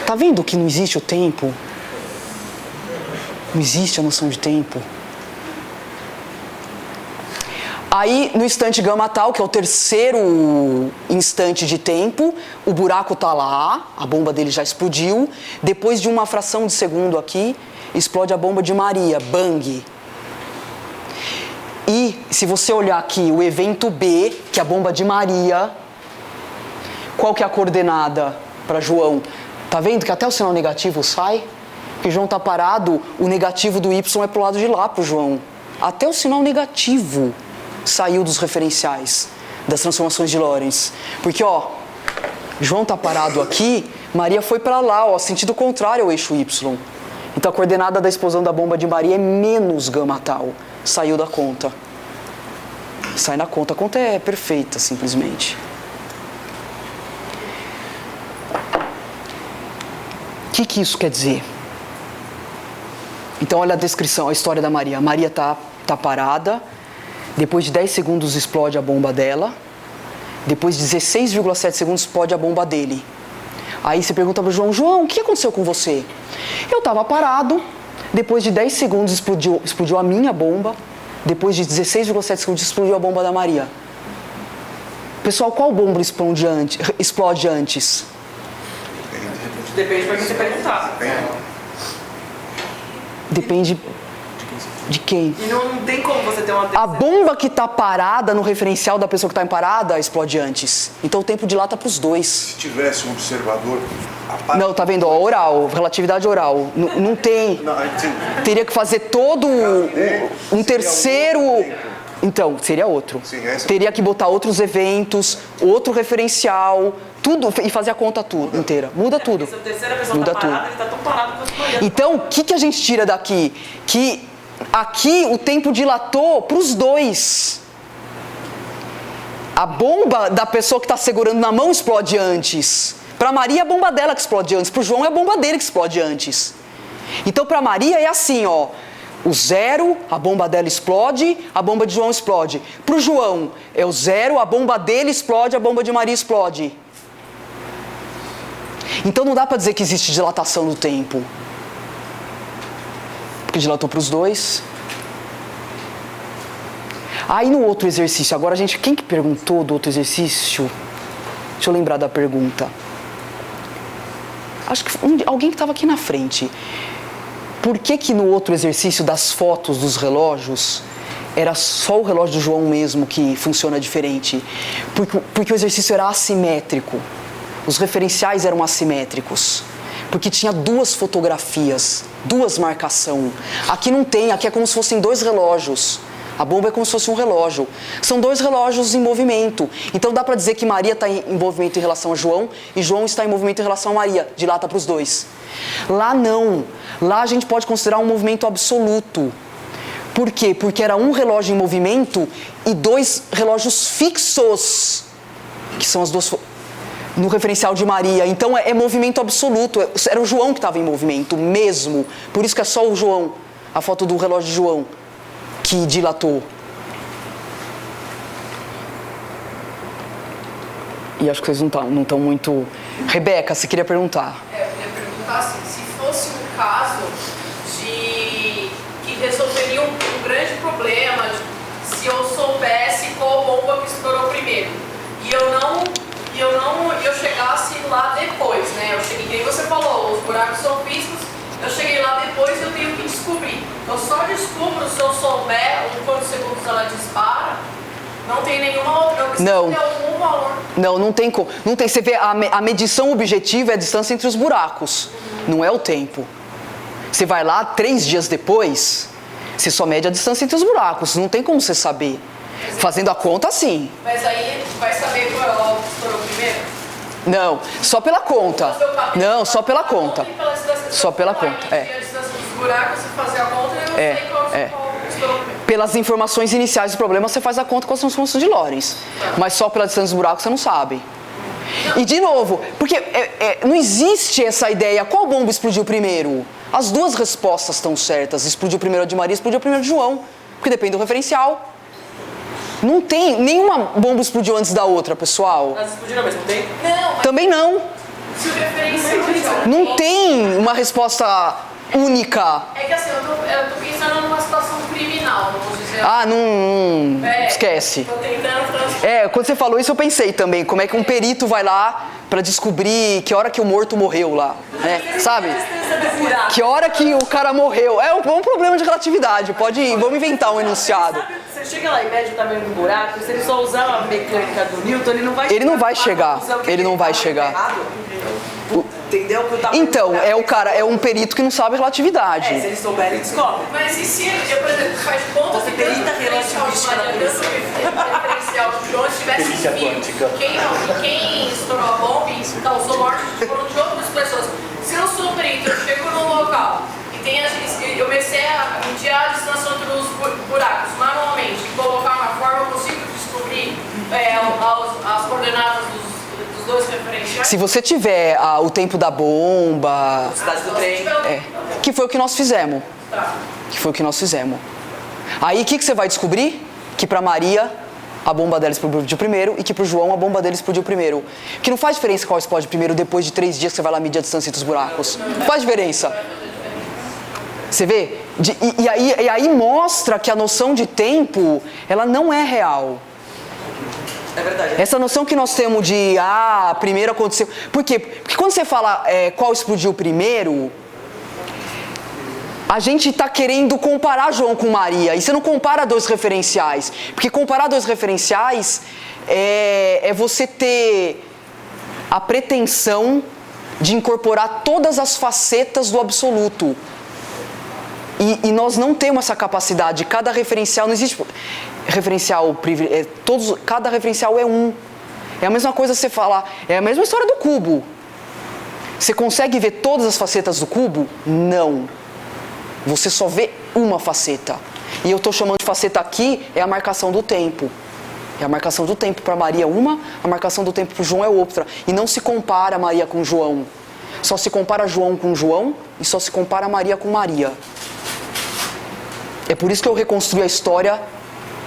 Tá vendo que não existe o tempo? Não existe a noção de tempo. Aí, no instante gama tal, que é o terceiro instante de tempo, o buraco tá lá, a bomba dele já explodiu. Depois de uma fração de segundo aqui, explode a bomba de Maria, bang. E, se você olhar aqui, o evento B, que é a bomba de Maria, qual que é a coordenada para João? Tá vendo que até o sinal negativo sai? Porque João tá parado, o negativo do Y é pro lado de lá pro João. Até o sinal negativo saiu dos referenciais, das transformações de Lorentz. Porque, ó, João tá parado aqui, Maria foi para lá, ó, sentido contrário ao eixo Y. Então a coordenada da explosão da bomba de Maria é menos gama tal. Saiu da conta. Sai na conta. A conta é perfeita, simplesmente. O que isso quer dizer? Então olha a descrição, a história da Maria. A Maria tá parada. Depois de 10 segundos explode a bomba dela. Depois de 16,7 segundos explode a bomba dele. Aí você pergunta para o João, João, o que aconteceu com você? Eu estava parado, depois de 10 segundos explodiu a minha bomba, depois de 16,7 segundos explodiu a bomba da Maria. Pessoal, qual bomba explode antes? Depende pra quem você perguntar. Depende de quem? E não tem como você ter uma... A bomba que está parada no referencial da pessoa que está em parada explode antes. Então o tempo dilata para os dois. Se tivesse um observador... Não, tá vendo? Ó, oral, relatividade oral. Não tem. Teria que fazer todo um terceiro... Então, seria outro. Teria que botar outros eventos, outro referencial, tudo, e fazer a conta tudo inteira. Muda tudo. Se a terceira pessoa Muda tá parada, ele tá tão parado quanto olhando. Então, o que a gente tira daqui? Que aqui o tempo dilatou para os dois. A bomba da pessoa que está segurando na mão explode antes. Para Maria, é a bomba dela que explode antes. Para o João, é a bomba dele que explode antes. Então, para Maria é assim, ó. O zero, a bomba dela explode, a bomba de João explode. Para o João, é o zero, a bomba dele explode, a bomba de Maria explode. Então não dá para dizer que existe dilatação no tempo. Porque dilatou para os dois. Aí no outro exercício, agora quem que perguntou do outro exercício? Deixa eu lembrar da pergunta. Acho que alguém que estava aqui na frente. Por que no outro exercício das fotos dos relógios, era só o relógio do João mesmo que funciona diferente? Porque o exercício era assimétrico. Os referenciais eram assimétricos. Porque tinha duas fotografias, duas marcações. Aqui não tem, aqui é como se fossem dois relógios. A bomba é como se fosse um relógio. São dois relógios em movimento. Então dá para dizer que Maria está em movimento em relação a João e João está em movimento em relação a Maria. Dilata para os dois. Lá não. Lá a gente pode considerar um movimento absoluto. Por quê? Porque era um relógio em movimento e dois relógios fixos, que são as duas no referencial de Maria. Então é movimento absoluto. Era o João que estava em movimento mesmo. Por isso que é só o João, a foto do relógio de João, que dilatou. E acho que vocês não estão muito... Rebeca, você queria perguntar? Eu queria perguntar assim, se fosse um caso que resolveria um grande problema, se eu soubesse qual bomba que estourou primeiro, e eu chegasse lá depois, né? Eu cheguei, como você falou, os buracos são físicos, eu cheguei lá depois e eu tenho que descobrir. Eu só descubro se eu souber quantos segundos ela dispara. Não tem nenhuma outra. Eu preciso ter algum valor. Não tem como. Não tem. Você vê, a medição objetiva é a distância entre os buracos. Não é o tempo. Você vai lá 3 dias depois, você só mede a distância entre os buracos. Não tem como você saber. Fazendo a conta, sim. Mas aí vai saber qual é o que estourou primeiro? Não, só pela conta. Não, só pela conta. Só pela conta, a distância dos buracos, você fazer a conta e eu sei qual estourou primeiro. Pelas informações iniciais do problema, você faz a conta com as transformações de Lorentz. Mas só pela distância dos buracos, você não sabe. E de novo, porque não existe essa ideia, qual bomba explodiu primeiro? As duas respostas estão certas. Explodiu primeiro a de Maria, explodiu primeiro a de João. Porque depende do referencial. Não tem, nenhuma bomba explodiu antes da outra, pessoal. Elas explodiram ao mesmo tempo? Não. Também não. Se o referencial... Não tem uma resposta única. É que assim, eu tô pensando numa situação criminal, vamos dizer não esquece. Tô tentando transformar. Quando você falou isso eu pensei também, como é que um perito vai lá pra descobrir que hora que o morto morreu lá, né? Sabe? Que hora que o cara morreu. É um problema de relatividade, vamos inventar um enunciado. Você chega lá e mede o tamanho do buraco, se ele só usar a mecânica do Newton, ele não vai chegar. Ele não vai chegar. Entendeu? Então, é um perito que não sabe relatividade. Se ele souber, ele descobre. Mas e se eu, por exemplo, faz conta Você que perita tanto referencial de relativística na Maria, tanto referencial de João tivesse infinito. Quem estourou a bomba e causou morte foram de outras pessoas. Se eu sou perito, eu chego num local e eu comecei a medir a distância entre os buracos manualmente e colocar uma forma, eu consigo descobrir as coordenadas dos dois referenciais. Se você tiver o tempo da bomba, Do trem. que foi o que nós fizemos. Tá. Aí o que você vai descobrir? Que para Maria a bomba dela explodiu primeiro e que pro João a bomba dele explodiu primeiro. Que não faz diferença qual explode primeiro depois de 3 dias que você vai lá medir a distância entre os buracos. Não faz diferença. Você vê? E aí mostra que a noção de tempo, ela não é real. É verdade. Essa noção que nós temos de, primeiro aconteceu... Por quê? Porque quando você fala qual explodiu primeiro, a gente está querendo comparar João com Maria. E você não compara 2 referenciais. Porque comparar 2 referenciais é você ter a pretensão de incorporar todas as facetas do absoluto. E nós não temos essa capacidade. Cada referencial, não existe referencial, cada referencial é um. É a mesma coisa você falar, é a mesma história do cubo. Você consegue ver todas as facetas do cubo? Não. Você só vê uma faceta. E eu estou chamando de faceta aqui, é a marcação do tempo. É a marcação do tempo para Maria uma, a marcação do tempo para João é outra. E não se compara Maria com João. Só se compara João com João e só se compara Maria com Maria. É por isso que eu reconstruí a história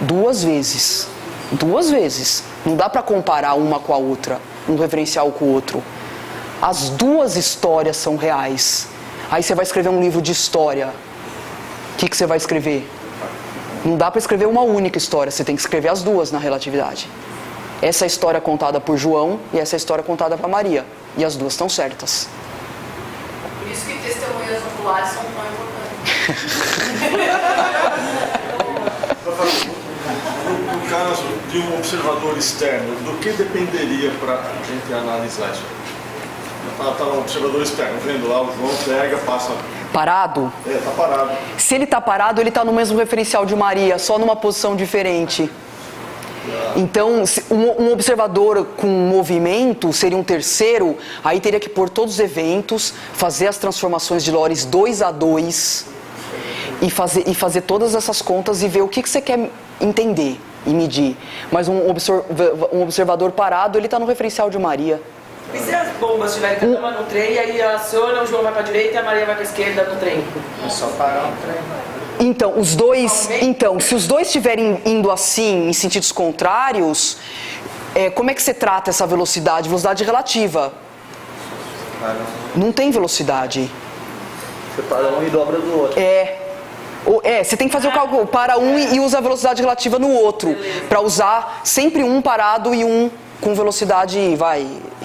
2 vezes. 2 vezes. Não dá para comparar uma com a outra, um referencial com o outro. As 2 histórias são reais. Aí você vai escrever um livro de história. O que você vai escrever? Não dá para escrever uma única história, você tem que escrever as 2 na relatividade. Essa é a história contada por João e essa é a história contada por Maria. E as 2 estão certas. Por isso que testemunhas oculares são tão importantes. No caso de um observador externo, do que dependeria para a gente analisar isso? Está um observador externo, vendo lá, o João pega, passa... Parado? Está parado. Se ele está parado, ele está no mesmo referencial de Maria, só numa posição diferente. Então, um observador com movimento seria um terceiro, aí teria que pôr todos os eventos, fazer as transformações de Lores 2 a 2 e fazer todas essas contas e ver o que você quer entender e medir. Mas um observador parado, ele está no referencial de Maria. E se as bombas estiverem cada uma no trem, e aí aciona, o João vai para a direita e a Maria vai para a esquerda no trem? É só parar o trem. Então, se os dois estiverem indo assim, em sentidos contrários, como é que você trata essa velocidade? Velocidade relativa. Não tem velocidade. Você para um e dobra do outro. Você tem que fazer o cálculo para um e usa a velocidade relativa no outro. Para usar sempre um parado e um com velocidade,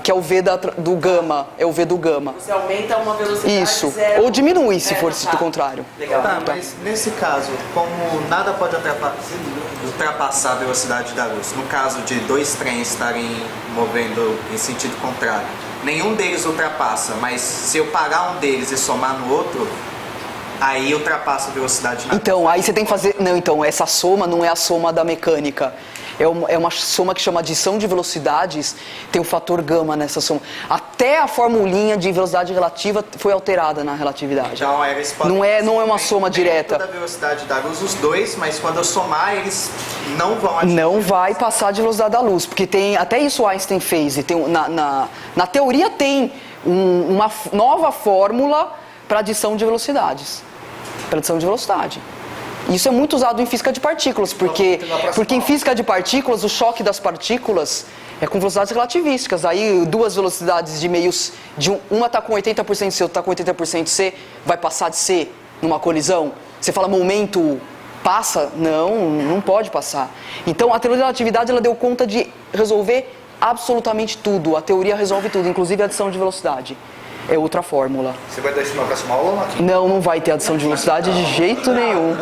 que é o V do gama. É o V do gama. Você aumenta uma velocidade. Isso. Ou diminui, se for do contrário. Legal. Mas nesse caso, como nada pode ultrapassar a velocidade da luz, no caso de 2 trens estarem movendo em sentido contrário, nenhum deles ultrapassa, mas se eu parar um deles e somar no outro, aí ultrapassa a velocidade da luz. Então, aí você tem que fazer... Não, então, essa soma não é a soma da mecânica. É uma soma que chama adição de velocidades, tem o fator gama nessa soma. Até a formulinha de velocidade relativa foi alterada na relatividade. Então, eles podem não é uma soma direta. da velocidade da luz, os dois, mas quando eu somar, eles não vão atingir. Não vai passar de velocidade da luz, porque tem... Até isso Einstein fez. E tem, na teoria tem uma nova fórmula para adição de velocidades. Para adição de velocidade. Isso é muito usado em física de partículas, porque em física de partículas, o choque das partículas é com velocidades relativísticas. Aí 2 velocidades de meios, uma está com 80% C, outra está com 80% C, vai passar de C numa colisão. Você fala momento Passa? Não pode passar. Então, a teoria da relatividade, ela deu conta de resolver absolutamente tudo. A teoria resolve tudo, inclusive a adição de velocidade. É outra fórmula. Você vai dar isso na próxima aula, Marquinhos? Não vai ter adição de velocidade de jeito nenhum.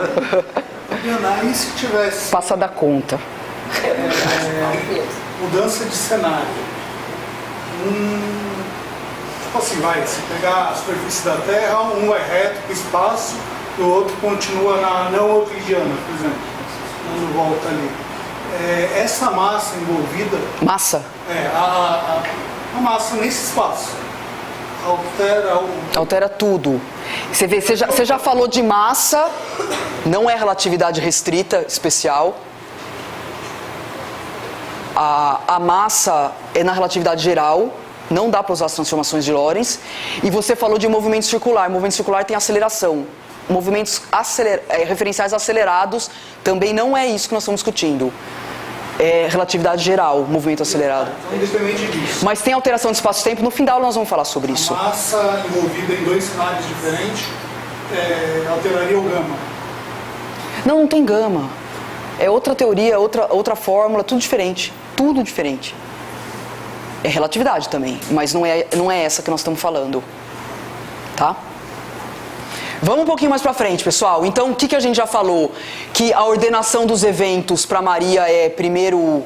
Diana, e se tivesse Passa da conta. mudança de cenário? Tipo assim, se pegar a superfície da Terra, um é reto para o espaço e o outro continua na não euclidiana, por exemplo, dando volta ali. Essa massa envolvida... Massa? A massa nesse espaço altera tudo. Você vê, você já falou de massa, não é relatividade restrita, especial. A massa é na relatividade geral, não dá para usar as transformações de Lorentz. E você falou de movimento circular. Movimento circular tem aceleração. Movimentos referenciais acelerados também não é isso que nós estamos discutindo. É relatividade geral, movimento acelerado. Independente disso. Mas tem alteração de espaço-tempo, no fim da aula nós vamos falar sobre isso. A massa envolvida em dois cenários diferentes alteraria o gama. Não tem gama. É outra teoria, outra fórmula, tudo diferente. Tudo diferente. É relatividade também, mas não é essa que nós estamos falando. Tá? Vamos um pouquinho mais pra frente, pessoal. Então, o que a gente já falou? Que a ordenação dos eventos para Maria é primeiro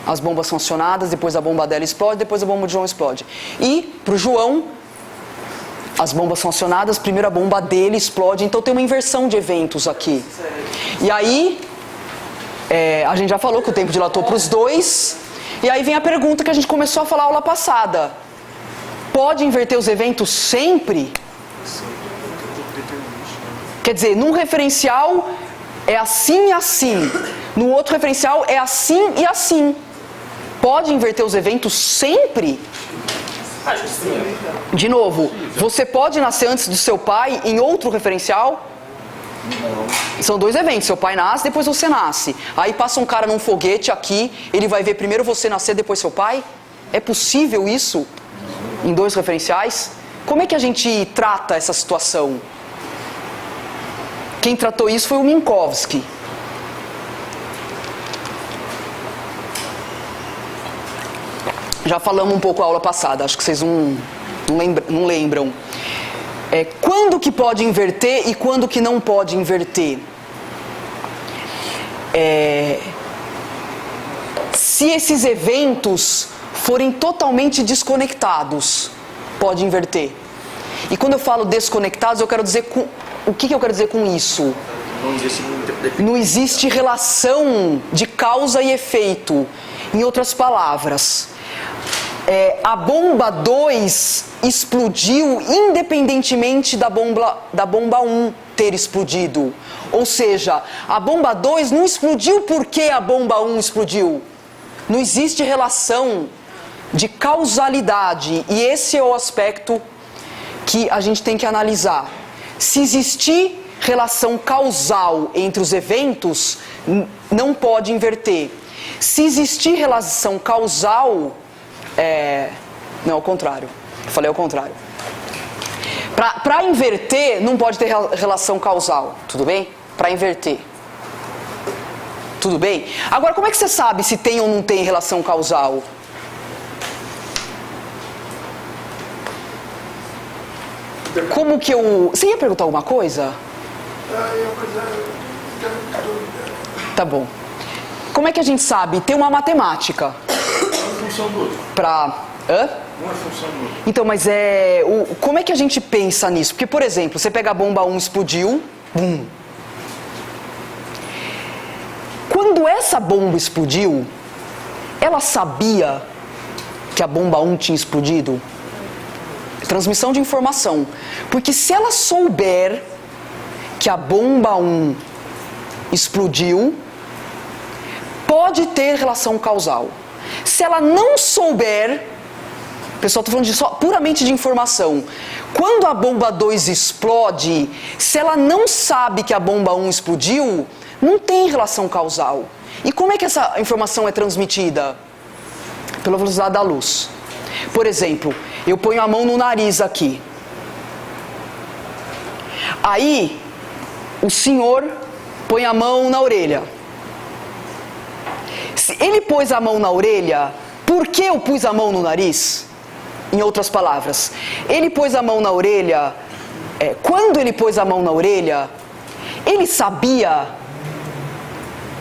as bombas são acionadas, depois a bomba dela explode, depois a bomba de João explode. E pro João, as bombas são acionadas, primeiro a bomba dele explode. Então tem uma inversão de eventos aqui. E aí, a gente já falou que o tempo dilatou para os dois. E aí vem a pergunta que a gente começou a falar na aula passada. Pode inverter os eventos sempre? Quer dizer, num referencial é assim e assim. No outro referencial é assim e assim. Pode inverter os eventos sempre? De novo, você pode nascer antes do seu pai em outro referencial? São dois eventos, seu pai nasce, depois você nasce. Aí passa um cara num foguete aqui, ele vai ver primeiro você nascer, depois seu pai? É possível isso? Em dois referenciais? Como é que a gente trata essa situação? Quem tratou isso foi o Minkowski. Já falamos um pouco na aula passada, acho que vocês não lembram. Quando que pode inverter e quando que não pode inverter? Se esses eventos forem totalmente desconectados, pode inverter. E quando eu falo desconectados, eu quero dizer o que eu quero dizer com isso? Não existe relação de causa e efeito. Em outras palavras, a bomba 2 explodiu independentemente da bomba 1 ter explodido. Ou seja, a bomba 2 não explodiu porque a bomba 1 explodiu. Não existe relação de causalidade. E esse é o aspecto que a gente tem que analisar. Se existir relação causal entre os eventos, não pode inverter. Se existir relação causal... Não, ao contrário. Eu falei ao contrário. Para inverter, não pode ter relação causal. Tudo bem? Para inverter. Tudo bem? Agora, como é que você sabe se tem ou não tem relação causal? Como que eu... Você ia perguntar alguma coisa? Tá bom. Como é que a gente sabe? Tem uma matemática. Para... Hã? Uma função do outro. Então, mas como é que a gente pensa nisso? Porque, por exemplo, você pega a bomba 1, explodiu, bum. Quando essa bomba explodiu, ela sabia que a bomba 1 tinha explodido? Transmissão de informação. Porque se ela souber que a bomba 1 explodiu, pode ter relação causal. Se ela não souber, pessoal, estou falando puramente de informação. Quando a bomba 2 explode, se ela não sabe que a bomba 1 explodiu, não tem relação causal. E como é que essa informação é transmitida? Pela velocidade da luz. Por exemplo, eu ponho a mão no nariz aqui. Aí, o senhor põe a mão na orelha. Se ele pôs a mão na orelha, por que eu pus a mão no nariz? Em outras palavras, ele pôs a mão na orelha, quando ele pôs a mão na orelha, ele sabia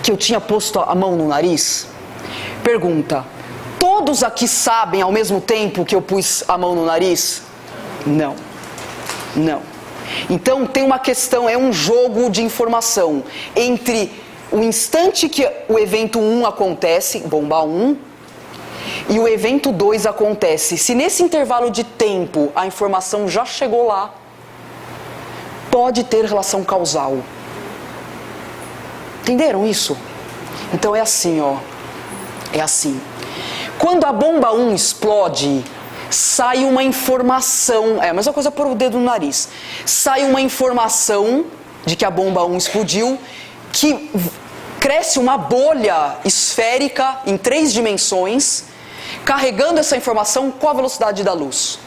que eu tinha posto a mão no nariz? Pergunta, todos aqui sabem ao mesmo tempo que eu pus a mão no nariz? Não. Não. Então tem uma questão, é um jogo de informação entre o instante que o evento 1 acontece, bomba 1, e o evento 2 acontece. Se nesse intervalo de tempo a informação já chegou lá, pode ter relação causal. Entenderam isso? Então é assim, ó. É assim. Quando a bomba 1 explode, sai uma informação, é a mesma coisa pôr o dedo no nariz. Sai uma informação de que a bomba 1 explodiu, que cresce uma bolha esférica em 3 dimensões, carregando essa informação com a velocidade da luz.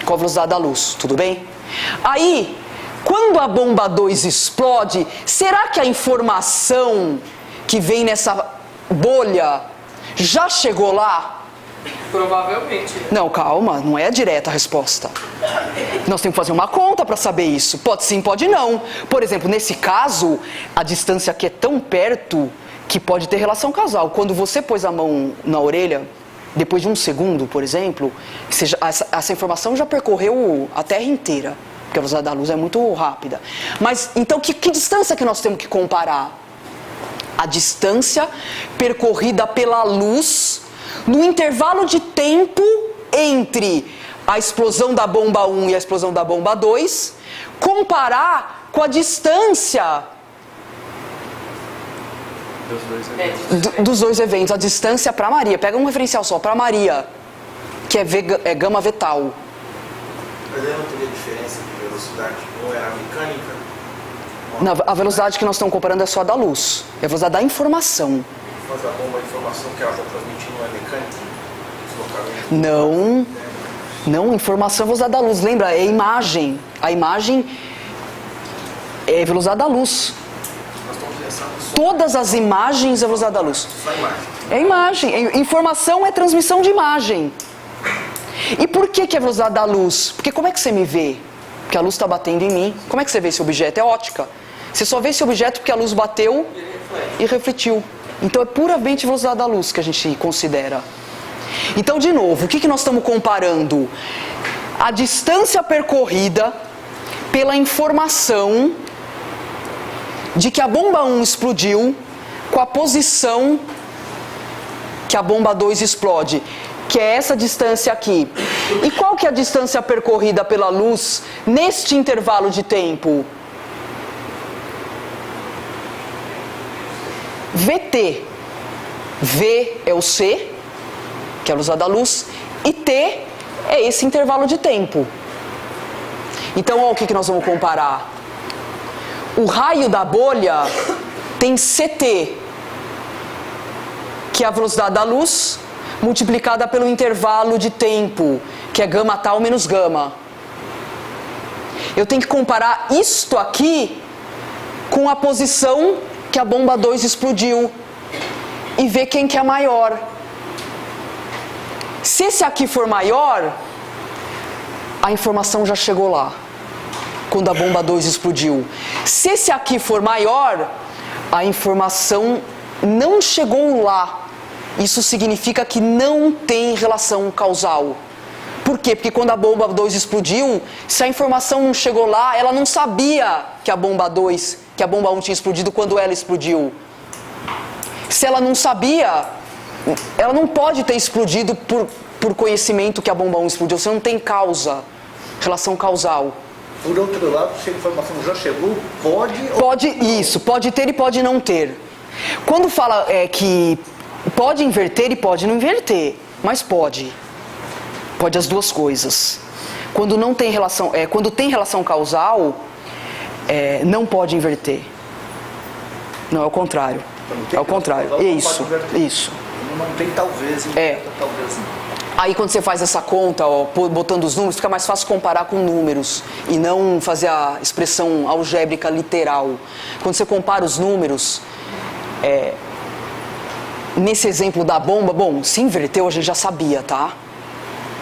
Com a velocidade da luz, tudo bem? Aí, quando a bomba 2 explode, será que a informação que vem nessa bolha já chegou lá? Provavelmente. Não, calma, não é a direta a resposta. Nós temos que fazer uma conta para saber isso. Pode sim, pode não. Por exemplo, nesse caso, a distância aqui é tão perto que pode ter relação causal. Quando você pôs a mão na orelha, depois de 1 segundo, por exemplo, essa informação já percorreu a Terra inteira, porque a velocidade da luz é muito rápida. Mas, então, que distância que nós temos que comparar? A distância percorrida pela luz no intervalo de tempo entre a explosão da bomba 1 e a explosão da bomba 2, comparar com a distância dos dois eventos, a distância para Maria. Pega um referencial só, para Maria, que é gama vetal. Mas aí não teria diferença de velocidade? Ou era mecânica? Não, a velocidade que nós estamos comparando é só a da luz, é a velocidade da informação. Mas a bomba de informação que ela está transmitindo não é mecânica? Não, informação é velocidade da luz. Lembra, é imagem. A imagem é velocidade da luz. Todas as imagens é velocidade da luz. Só imagem. É imagem. Informação é transmissão de imagem. E por que é velocidade da luz? Porque como é que você me vê? Porque a luz está batendo em mim. Como é que você vê esse objeto? É ótica. Você só vê esse objeto porque a luz bateu e refletiu. Então é puramente velocidade da luz que a gente considera. Então, de novo, o que nós estamos comparando? A distância percorrida pela informação de que a bomba 1 explodiu com a posição que a bomba 2 explode, que é essa distância aqui. E qual que é a distância percorrida pela luz neste intervalo de tempo? VT. V é o C, que é a velocidade da luz, e T é esse intervalo de tempo. Então, olha o que nós vamos comparar. O raio da bolha tem CT, que é a velocidade da luz, multiplicada pelo intervalo de tempo, que é gama tal menos gama. Eu tenho que comparar isto aqui com a posição que a bomba 2 explodiu e ver quem que é maior. Se esse aqui for maior, a informação já chegou lá, quando a bomba 2 explodiu. Se esse aqui for maior, a informação não chegou lá. Isso significa que não tem relação causal. Por quê? Porque quando a bomba 2 explodiu, se a informação não chegou lá, ela não sabia que a bomba 1 tinha explodido quando ela explodiu. Se ela não sabia, ela não pode ter explodido por conhecimento que a bomba 1 explodiu. Você não tem causa, relação causal. Por outro lado, se a informação já chegou, pode ter e pode não ter. Quando fala que pode inverter e pode não inverter, mas pode. Pode as duas coisas. Quando não tem relação, quando tem relação causal, não pode inverter. Não, é o contrário. É o contrário. Isso. Não tem talvez, talvez não. Aí quando você faz essa conta, ó, botando os números, fica mais fácil comparar com números e não fazer a expressão algébrica literal. Quando você compara os números, nesse exemplo da bomba, bom, se inverteu a gente já sabia, tá?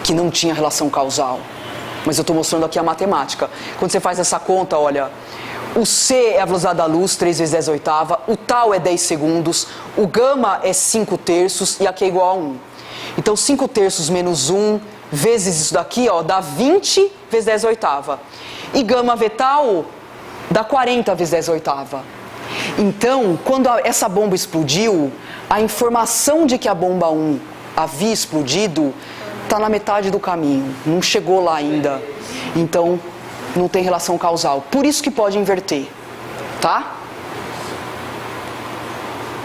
Que não tinha relação causal. Mas eu estou mostrando aqui a matemática. Quando você faz essa conta, olha, o C é a velocidade da luz, 3 vezes 10 oitava, o tal é 10 segundos, o gama é 5 terços e aqui é igual a 1. Então 5 terços menos 1 vezes isso daqui, ó, dá 20 vezes 10 oitava. E gama vetal dá 40 vezes 10 oitava. Então, quando essa bomba explodiu, a informação de que a bomba 1 havia explodido está na metade do caminho, não chegou lá ainda. Então, não tem relação causal. Por isso que pode inverter, tá?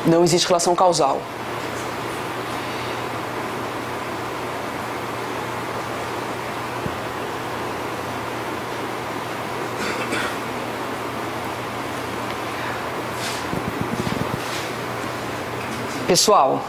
Não existe relação causal. Pessoal,